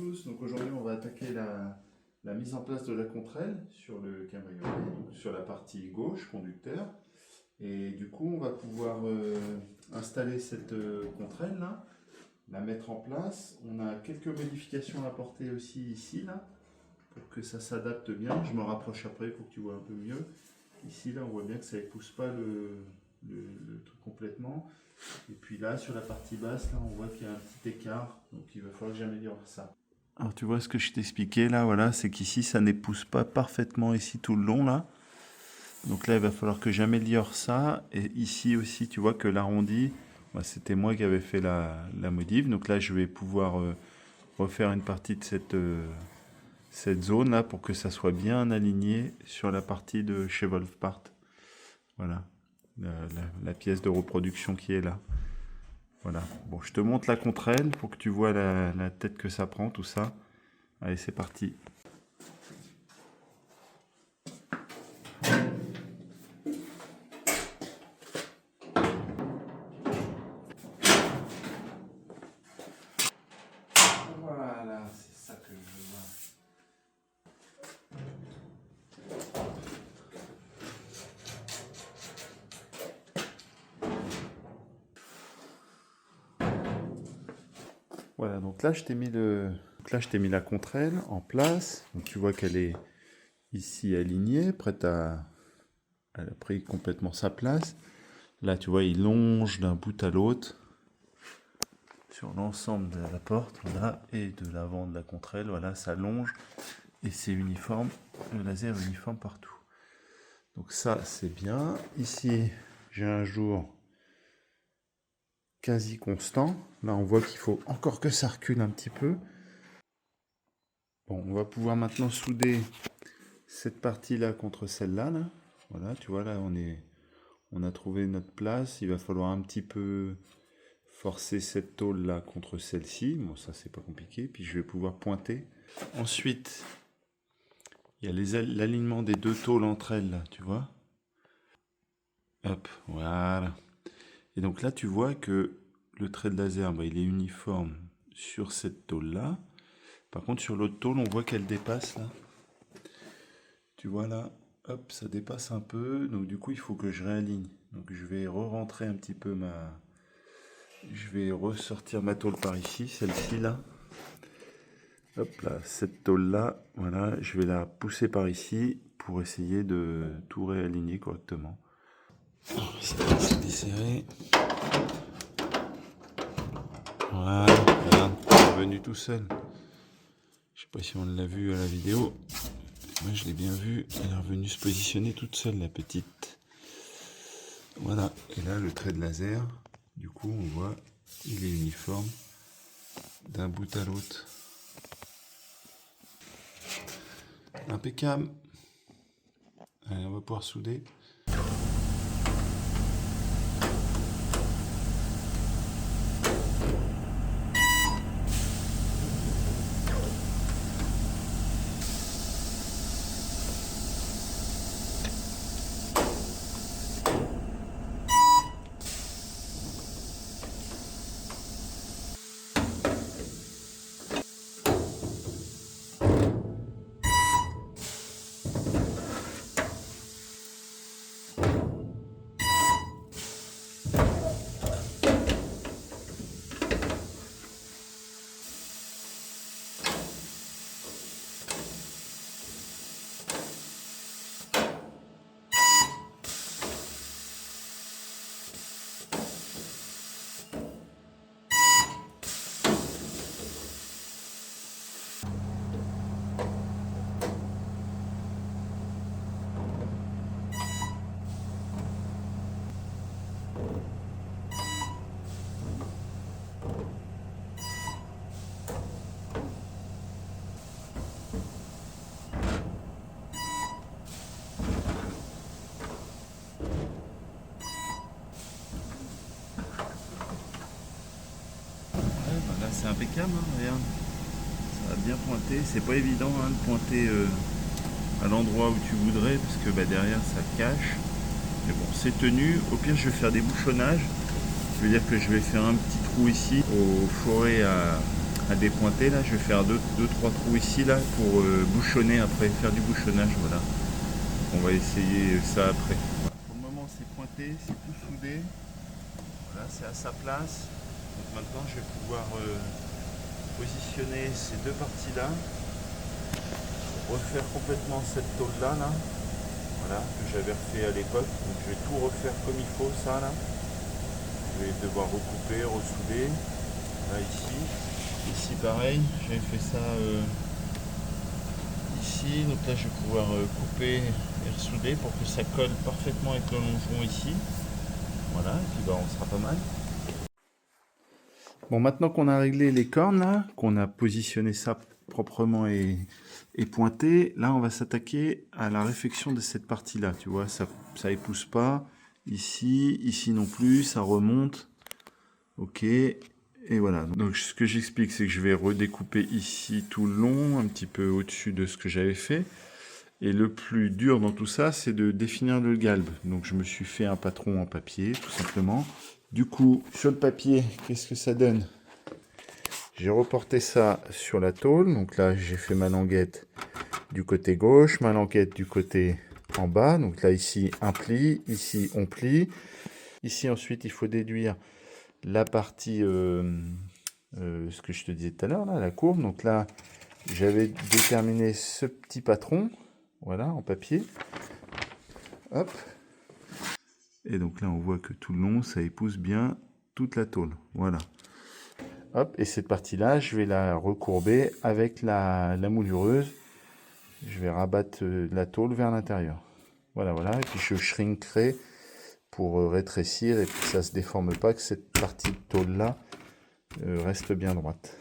tous, donc aujourd'hui on va attaquer la mise en place de la contrelle sur le cabriolet, donc sur la partie gauche, conducteur. Et du coup on va pouvoir installer cette contrelle là, la mettre en place. On a quelques modifications à apporter aussi ici là, pour que ça s'adapte bien. Je me rapproche après pour que tu vois un peu mieux. Ici là on voit bien que ça n'épouse pas le truc complètement. Et puis là, sur la partie basse, là, on voit qu'il y a un petit écart, donc il va falloir que j'améliore ça. Alors tu vois ce que je t'expliquais là, voilà, c'est qu'ici ça n'épouse pas parfaitement ici tout le long là. Donc là, il va falloir que j'améliore ça. Et ici aussi, tu vois que l'arrondi, bah, c'était moi qui avais fait la modif. Donc là, je vais pouvoir refaire une partie de cette zone là pour que ça soit bien aligné sur la partie de chez Wolfpart. Voilà, la pièce de reproduction qui est là. Voilà, bon, je te montre la contrelle pour que tu vois la tête que ça prend, tout ça. Allez, c'est parti. Voilà, c'est ça que je veux. Voilà, donc là je t'ai mis la contrelle en place. Donc tu vois qu'elle est ici alignée, prête à... Elle a pris complètement sa place. Là tu vois, il longe d'un bout à l'autre sur l'ensemble de la porte, voilà, et de l'avant de la contrelle, voilà, ça longe et c'est uniforme, le laser est uniforme partout. Donc ça c'est bien. Ici j'ai un jour quasi constant. Là on voit qu'il faut encore que ça recule un petit peu. Bon, on va pouvoir maintenant souder cette partie là contre celle-là. Là. Voilà, tu vois là on a trouvé notre place. Il va falloir un petit peu forcer cette tôle là contre celle-ci. Bon, ça c'est pas compliqué. Puis je vais pouvoir pointer. Ensuite, il y a l'alignement des deux tôles entre elles là, tu vois. Hop, voilà. Et donc là, tu vois que le trait de laser, bah, il est uniforme sur cette tôle là. Par contre, sur l'autre tôle, on voit qu'elle dépasse là. Tu vois là, hop, ça dépasse un peu. Donc du coup, il faut que je réaligne. Donc je vais re-rentrer un petit peu ma... Je vais ressortir ma tôle par ici, celle-ci là. Hop là, cette tôle là, voilà, je vais la pousser par ici pour essayer de tout réaligner correctement. C'est desserré. Voilà, regarde, il est revenu tout seul. Je sais pas si on l'a vu à la vidéo. Moi je l'ai bien vu, elle est revenue se positionner toute seule la petite. Voilà, et là le trait de laser, du coup on voit, il est uniforme d'un bout à l'autre. Impeccable. Allez, on va pouvoir souder. Là c'est impeccable, hein, regarde. Ça a bien pointé. C'est pas évident hein, de pointer à l'endroit où tu voudrais parce que bah, derrière ça cache. Mais bon, c'est tenu. Au pire, je vais faire des bouchonnages. Ça veut dire que je vais faire un petit trou ici au foret à dépointer là. Je vais faire deux, trois trous ici là pour bouchonner après, faire du bouchonnage. Voilà. On va essayer ça après. Voilà. Pour le moment c'est pointé, c'est tout soudé. Voilà, c'est à sa place. Donc maintenant je vais pouvoir positionner ces deux parties là, refaire complètement cette tôle là, voilà, que j'avais refait à l'époque. Donc je vais tout refaire comme il faut ça là. Je vais devoir recouper, ressouder. Là ici pareil, j'avais fait ça ici. Donc là je vais pouvoir couper et ressouder pour que ça colle parfaitement avec le longeron ici. Voilà, et puis on sera pas mal. Bon, maintenant qu'on a réglé les cornes là, qu'on a positionné ça proprement et pointé, là on va s'attaquer à la réfection de cette partie là, tu vois, ça épouse pas, ici non plus, ça remonte, ok, et voilà. Donc ce que j'explique, c'est que je vais redécouper ici tout le long, un petit peu au-dessus de ce que j'avais fait, et le plus dur dans tout ça, c'est de définir le galbe. Donc je me suis fait un patron en papier, tout simplement. Du coup, sur le papier, qu'est-ce que ça donne? J'ai reporté ça sur la tôle. Donc là, j'ai fait ma languette du côté gauche, ma languette du côté en bas. Donc là, ici, un pli. Ici, on plie. Ici, ensuite, il faut déduire la partie, ce que je te disais tout à l'heure, là, la courbe. Donc là, j'avais déterminé ce petit patron, voilà, en papier. Hop. Et donc là, on voit que tout le long, ça épouse bien toute la tôle. Voilà. Hop, et cette partie-là, je vais la recourber avec la moulineuse. Je vais rabattre la tôle vers l'intérieur. Voilà, voilà. Et puis je shrinkerai pour rétrécir et puis que ça ne se déforme pas, que cette partie de tôle-là reste bien droite.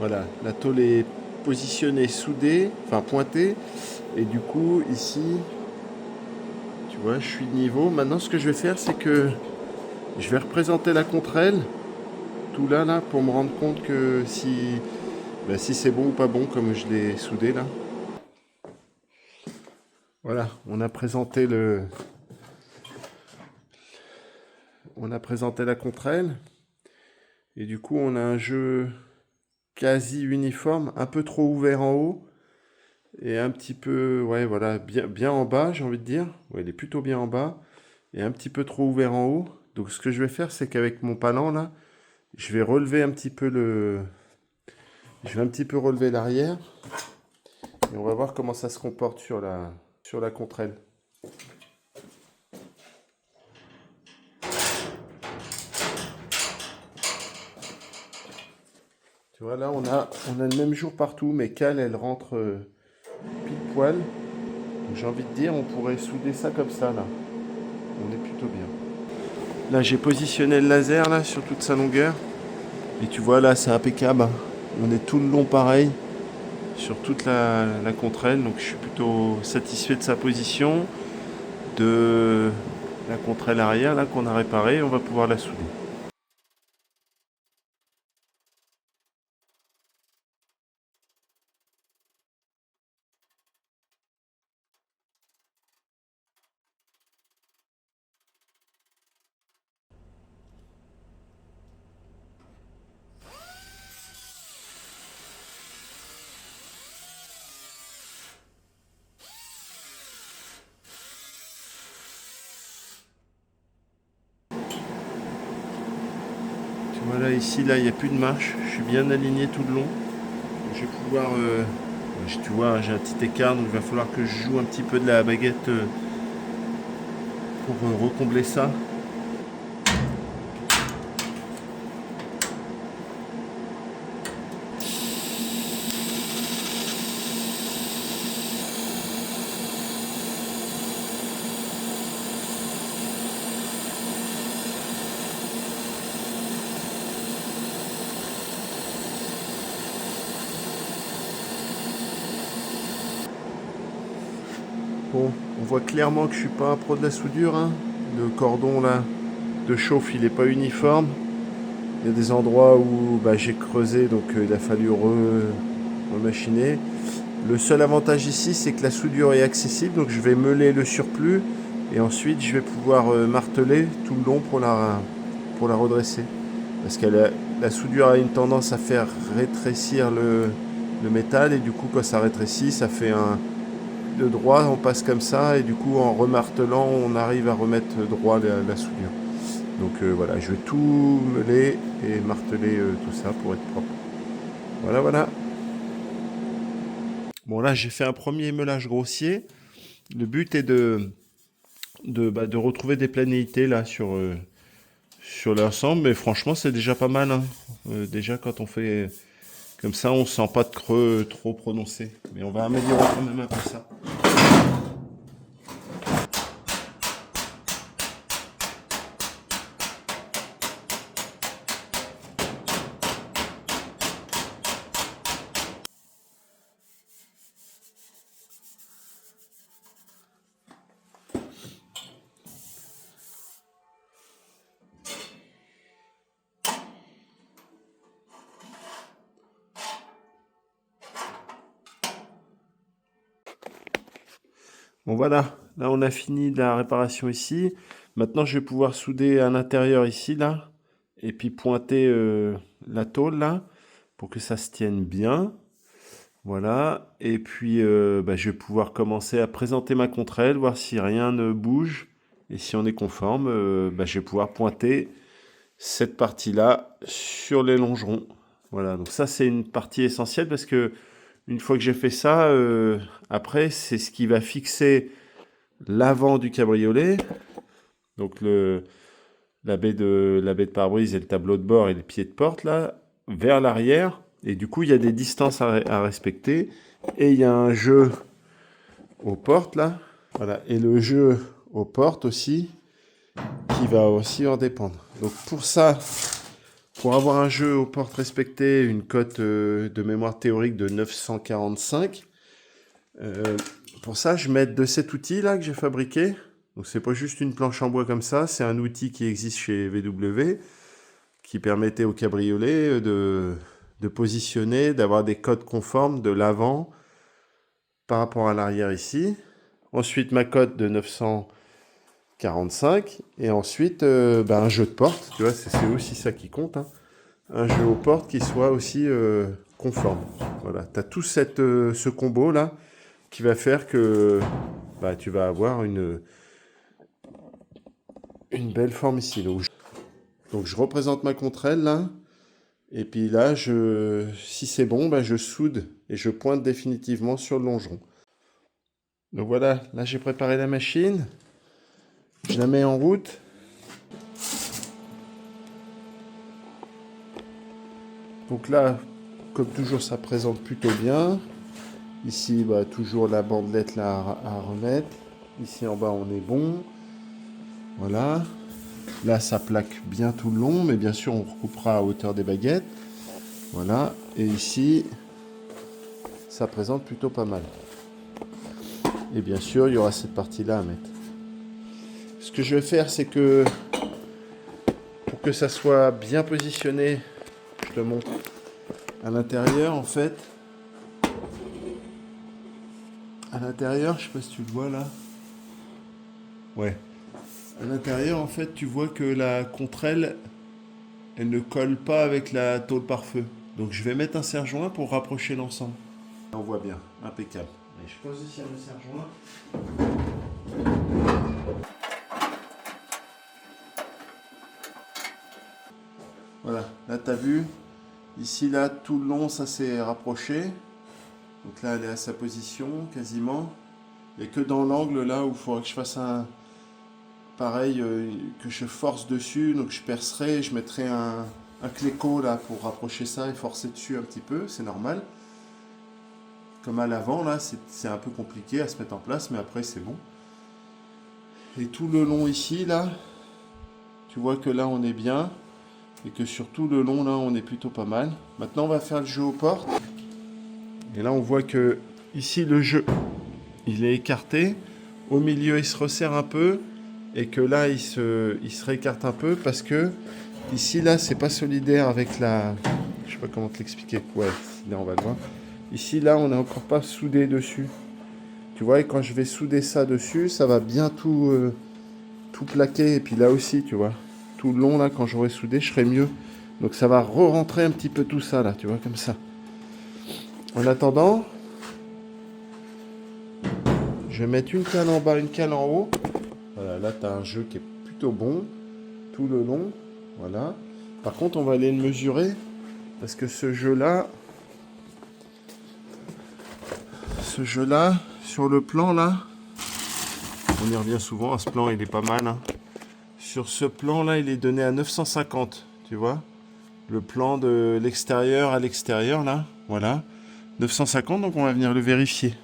Voilà, la tôle est positionnée, soudée, enfin pointée. Et du coup, ici, tu vois, je suis de niveau. Maintenant, ce que je vais faire, c'est que je vais représenter la contre-aile, tout là, pour me rendre compte que si c'est bon ou pas bon, comme je l'ai soudé là. Voilà, on a présenté la contre-aile. Et du coup, on a un jeu quasi uniforme, un peu trop ouvert en haut et un petit peu, ouais, voilà, bien en bas, j'ai envie de dire. Ouais, il est plutôt bien en bas et un petit peu trop ouvert en haut. Donc, ce que je vais faire, c'est qu'avec mon palan là, Je vais relever un petit peu je vais un petit peu relever l'arrière. Et on va voir comment ça se comporte sur la contre-aile. Tu vois, là, on a le même jour partout, mais cale, elle rentre pile poil. Donc, j'ai envie de dire, on pourrait souder ça comme ça, là. On est plutôt bien. Là, j'ai positionné le laser, là, sur toute sa longueur. Et tu vois, là, c'est impeccable, hein. On est tout le long pareil, sur toute la contre-aile. Donc, je suis plutôt satisfait de sa position, de la contre-aile arrière, là, qu'on a réparée. On va pouvoir la souder. Voilà, ici, là, il n'y a plus de marche. Je suis bien aligné tout le long. Je vais pouvoir... tu vois, j'ai un petit écart, donc il va falloir que je joue un petit peu de la baguette pour recombler ça. Bon, on voit clairement que je suis pas un pro de la soudure, hein. Le cordon là de chauffe, il n'est pas uniforme. Il y a des endroits où j'ai creusé, donc il a fallu remachiner. Le seul avantage ici, c'est que la soudure est accessible, donc je vais meuler le surplus et ensuite je vais pouvoir marteler tout le long pour la redresser. Parce que la soudure a une tendance à faire rétrécir le métal et du coup quand ça rétrécit, ça fait de droit, on passe comme ça et du coup en remartelant, on arrive à remettre droit la soudure. Donc voilà, je vais tout meuler et marteler tout ça pour être propre. Voilà, voilà. Bon là, j'ai fait un premier meulage grossier. Le but est de retrouver des planéités là sur l'ensemble, mais franchement, c'est déjà pas mal, hein. Déjà, quand on fait comme ça, on sent pas de creux trop prononcé. Mais on va améliorer quand même un peu ça. Bon voilà, là on a fini la réparation ici. Maintenant je vais pouvoir souder à l'intérieur ici là. Et puis pointer la tôle là pour que ça se tienne bien. Voilà. Et puis je vais pouvoir commencer à présenter ma contre-aile, voir si rien ne bouge. Et si on est conforme, je vais pouvoir pointer cette partie-là sur les longerons. Voilà, donc ça c'est une partie essentielle parce que une fois que j'ai fait ça, après c'est ce qui va fixer l'avant du cabriolet, donc la baie de pare-brise et le tableau de bord et les pieds de porte là, vers l'arrière. Et du coup, il y a des distances à respecter. Et il y a un jeu aux portes là. Voilà. Et le jeu aux portes aussi, qui va aussi en dépendre. Donc pour ça, pour avoir un jeu aux portes respecté, une cote de mémoire théorique de 945, pour ça, je m'aide de cet outil là que j'ai fabriqué. Donc c'est pas juste une planche en bois comme ça, c'est un outil qui existe chez VW qui permettait au cabriolet de positionner, d'avoir des codes conformes de l'avant par rapport à l'arrière ici. Ensuite ma cote de 945 et ensuite un jeu de porte, tu vois, c'est aussi ça qui compte, hein. Un jeu aux portes qui soit aussi conforme. Voilà, tu as tout ce combo là qui va faire que tu vas avoir une belle forme ici. Donc, Donc je représente ma contrelle là. Et puis là, si c'est bon, ben, je soude et je pointe définitivement sur le longeron. Donc voilà, là j'ai préparé la machine. Je la mets en route. Donc là, comme toujours, ça présente plutôt bien. Ici, bah, toujours la bandelette là à remettre. Ici en bas, on est bon. Voilà. Là, ça plaque bien tout le long, mais bien sûr, on recoupera à hauteur des baguettes. Voilà. Et ici, ça présente plutôt pas mal. Et bien sûr, il y aura cette partie-là à mettre. Ce que je vais faire, c'est que pour que ça soit bien positionné, je te montre à l'intérieur, en fait. À l'intérieur, je sais pas si tu le vois là. Ouais. À l'intérieur, en fait, tu vois que la contrelle, elle ne colle pas avec la tôle pare-feu. Donc je vais mettre un serre-joint pour rapprocher l'ensemble. On voit bien, impeccable. Et je positionne le serre-joint. Voilà, là tu as vu, ici là tout le long ça s'est rapproché. Donc là elle est à sa position quasiment. Et que dans l'angle là où il faudra que je fasse un... Pareil, que je force dessus, donc je percerai, je mettrai un cléco là pour rapprocher ça et forcer dessus un petit peu, c'est normal. Comme à l'avant là, c'est un peu compliqué à se mettre en place, mais après c'est bon. Et tout le long ici là, tu vois que là on est bien, et que sur tout le long là on est plutôt pas mal. Maintenant on va faire le jeu aux portes. Et là on voit que ici le jeu, il est écarté, au milieu il se resserre un peu, et que là il se réécarte un peu parce que ici là c'est pas solidaire avec la... Je sais pas comment te l'expliquer. Ouais, là on va le voir. Ici là on n'est encore pas soudé dessus. Tu vois, et quand je vais souder ça dessus, ça va bien tout plaquer. Et puis là aussi, tu vois, tout le long là quand j'aurai soudé, je serai mieux. Donc ça va re-rentrer un petit peu tout ça là, tu vois, comme ça. En attendant, je vais mettre une cale en bas, une cale en haut. Voilà, là tu as un jeu qui est plutôt bon, tout le long, voilà. Par contre, on va aller le mesurer, parce que ce jeu-là, sur le plan là, on y revient souvent, à ce plan il est pas mal. Hein. Sur ce plan là, il est donné à 950, tu vois. Le plan de l'extérieur à l'extérieur là, voilà. 950, donc on va venir le vérifier.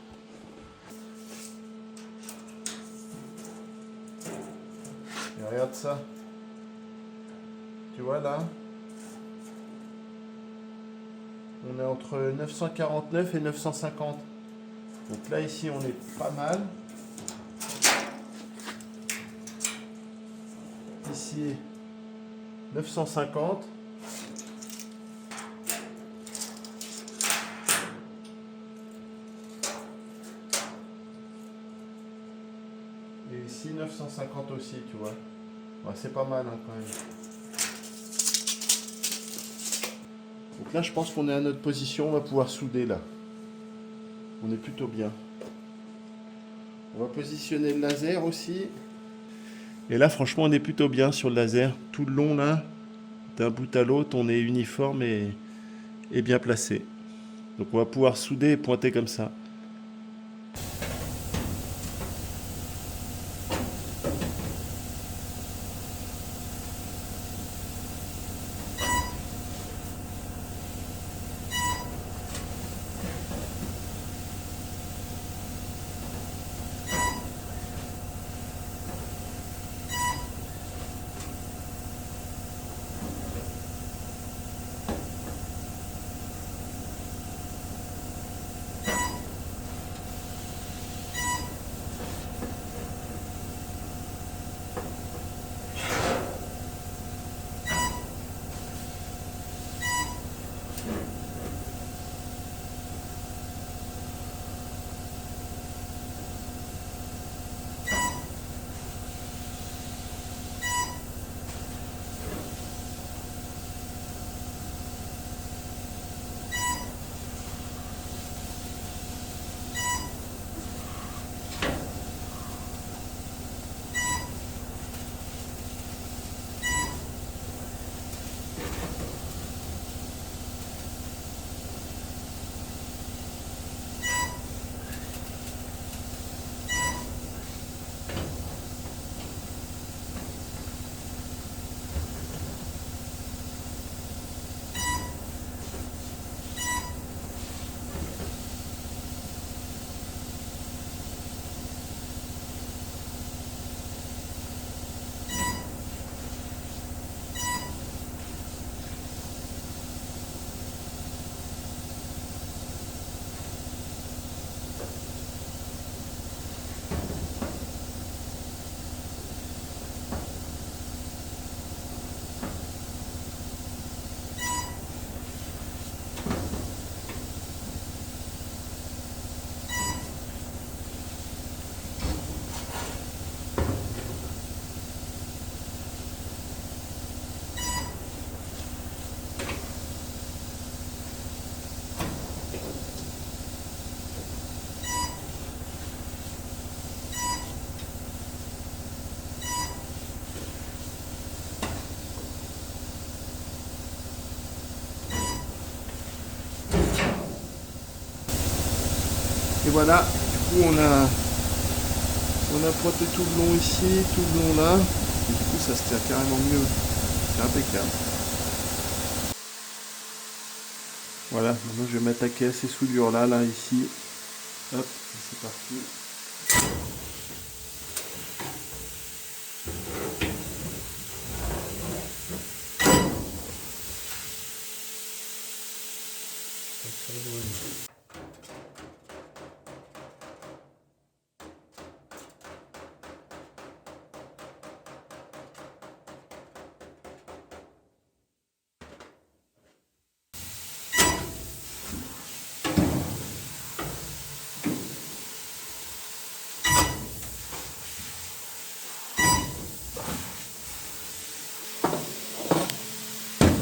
Et regarde ça. Tu vois là, on est entre 949 et 950. Donc là ici on est pas mal. Ici 950. Et ici 950 aussi, tu vois. Ouais, c'est pas mal hein, quand même. Donc là je pense qu'on est à notre position, on va pouvoir souder là. On est plutôt bien. On va positionner le laser aussi. Et là franchement on est plutôt bien sur le laser. Tout le long là, d'un bout à l'autre, on est uniforme et bien placé. Donc on va pouvoir souder et pointer comme ça. Et voilà, du coup on a pointé tout le long ici, tout le long là. Et du coup ça se tient carrément mieux. C'est impeccable. Voilà, maintenant je vais m'attaquer à ces soudures là, ici. Hop, c'est parti.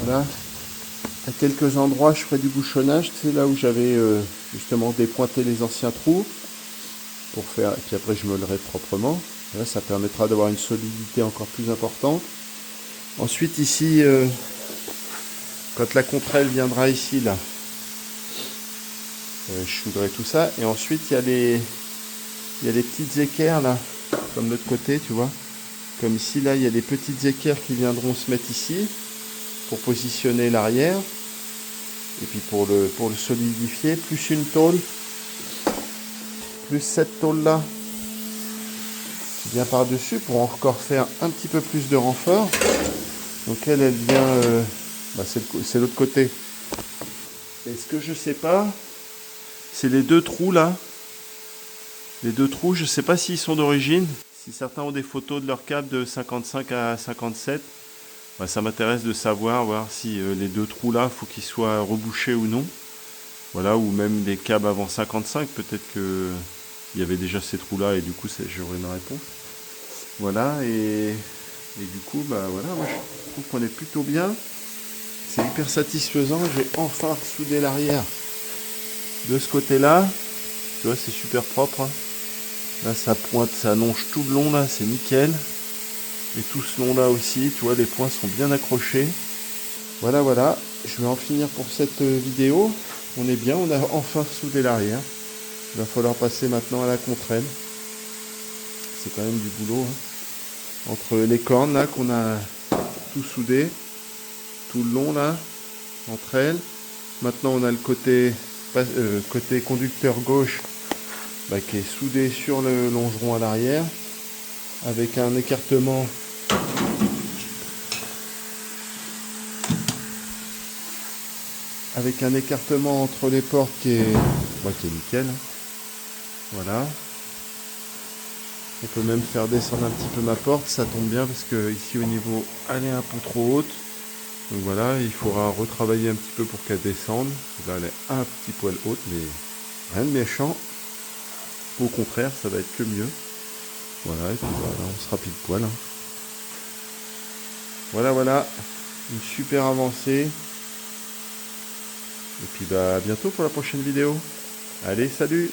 Voilà. À quelques endroits, je ferai du bouchonnage. C'est là où j'avais justement dépointé les anciens trous pour faire. Et puis après, je meulerai proprement. Là, ça permettra d'avoir une solidité encore plus importante. Ensuite, ici, quand la contrelle viendra ici, là, je souderai tout ça. Et ensuite, il y a les petites équerres là, comme de l'autre côté, tu vois. Comme ici, là, il y a des petites équerres qui viendront se mettre ici pour positionner l'arrière. Et puis pour le solidifier, plus une tôle, plus cette tôle là qui vient par-dessus pour encore faire un petit peu plus de renfort. Donc elle vient, c'est l'autre côté. Et ce que je sais pas, c'est les deux trous là. Les deux trous, je sais pas s'ils sont d'origine. Si certains ont des photos de leur câble de 55 à 57, ça m'intéresse de savoir, voir si les deux trous là, faut qu'ils soient rebouchés ou non. Voilà, ou même des câbles avant 55, peut-être que il y avait déjà ces trous là et du coup j'aurai ma réponse. Voilà, et du coup, voilà, moi je trouve qu'on est plutôt bien. C'est hyper satisfaisant, j'ai enfin soudé l'arrière de ce côté-là. Tu vois, c'est super propre. Hein. Là, ça pointe, ça allonge tout le long, là, c'est nickel. Et tout ce long-là aussi, tu vois, les points sont bien accrochés. Voilà, je vais en finir pour cette vidéo. On est bien, on a enfin soudé l'arrière. Il va falloir passer maintenant à la contrelle. C'est quand même du boulot. Hein. Entre les cornes, là, qu'on a tout soudé, tout le long, là, entre elles. Maintenant, on a le côté conducteur gauche qui est soudé sur le longeron à l'arrière, avec un écartement entre les portes qui est nickel. Voilà. On peut même faire descendre un petit peu ma porte, ça tombe bien parce que ici au niveau elle est un peu trop haute. Donc voilà, il faudra retravailler un petit peu pour qu'elle descende. Là elle est un petit poil haute, mais rien de méchant. Au contraire, ça va être que mieux. Voilà, et puis voilà, on sera pile poil. Hein. Voilà, une super avancée. Et puis à bientôt pour la prochaine vidéo. Allez, salut!